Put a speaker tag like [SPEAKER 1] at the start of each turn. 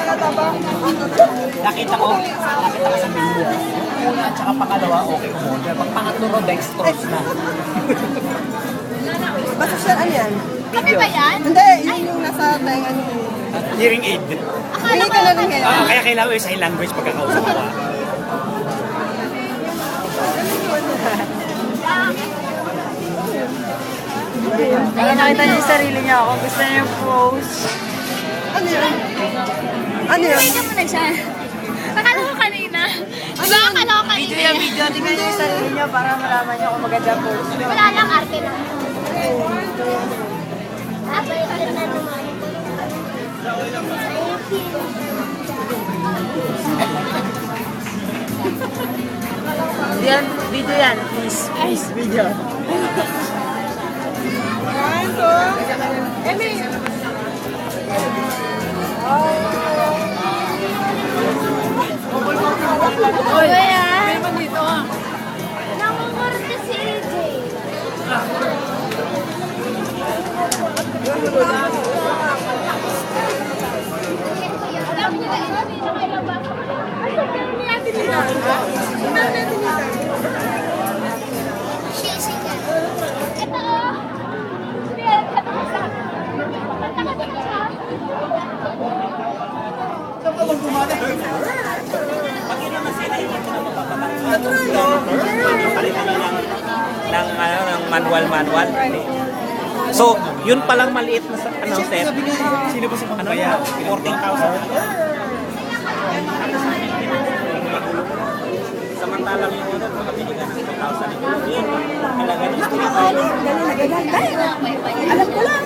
[SPEAKER 1] Nakita ko sa menu. Una at saka pangalawa, okay ko mo. Pag pangatlo ro, dextrose na.
[SPEAKER 2] Basta siya, ano yan?
[SPEAKER 3] Kami ba yan?
[SPEAKER 2] Hindi, yun yung nasa tainga niyo.
[SPEAKER 1] Hearing aid.
[SPEAKER 3] Akala
[SPEAKER 2] Hindi
[SPEAKER 3] ko,
[SPEAKER 2] ka na rin kaya.
[SPEAKER 1] Kaya kailangan yung sign language pagkakausap ko.
[SPEAKER 4] Kaya nakita niya yung sarili niya ako. Gusto niya yung pose.
[SPEAKER 2] Ano yun? Ano yun?
[SPEAKER 3] video mo na siya. Akala ko kanina. Diba akala ko kanina?
[SPEAKER 4] Video yung video. Tingnan niyo yung sarili niya para malaman niyo kung maganda pose.
[SPEAKER 3] Wala lang, arte lang. Abay, arte na naman.
[SPEAKER 4] Yan, video yan. Please, please, video.
[SPEAKER 3] Oy, may man dito ah. Nangungurte si AJ. Alam niyo na ito, hindi na kayo ba? Ay, sabihin niya natin nila. Sabihin natin nila. Ito oh. Sabihin, kata ko sa akin. Kata ka din siya.
[SPEAKER 1] ng manual. So, yun palang maliit na sa set. Sino ba sa ano yan? 14,000. Samantalang yung ano, makabili ka ng 2,000. Yun, halaga ng 3,000.
[SPEAKER 2] Alam ko lang.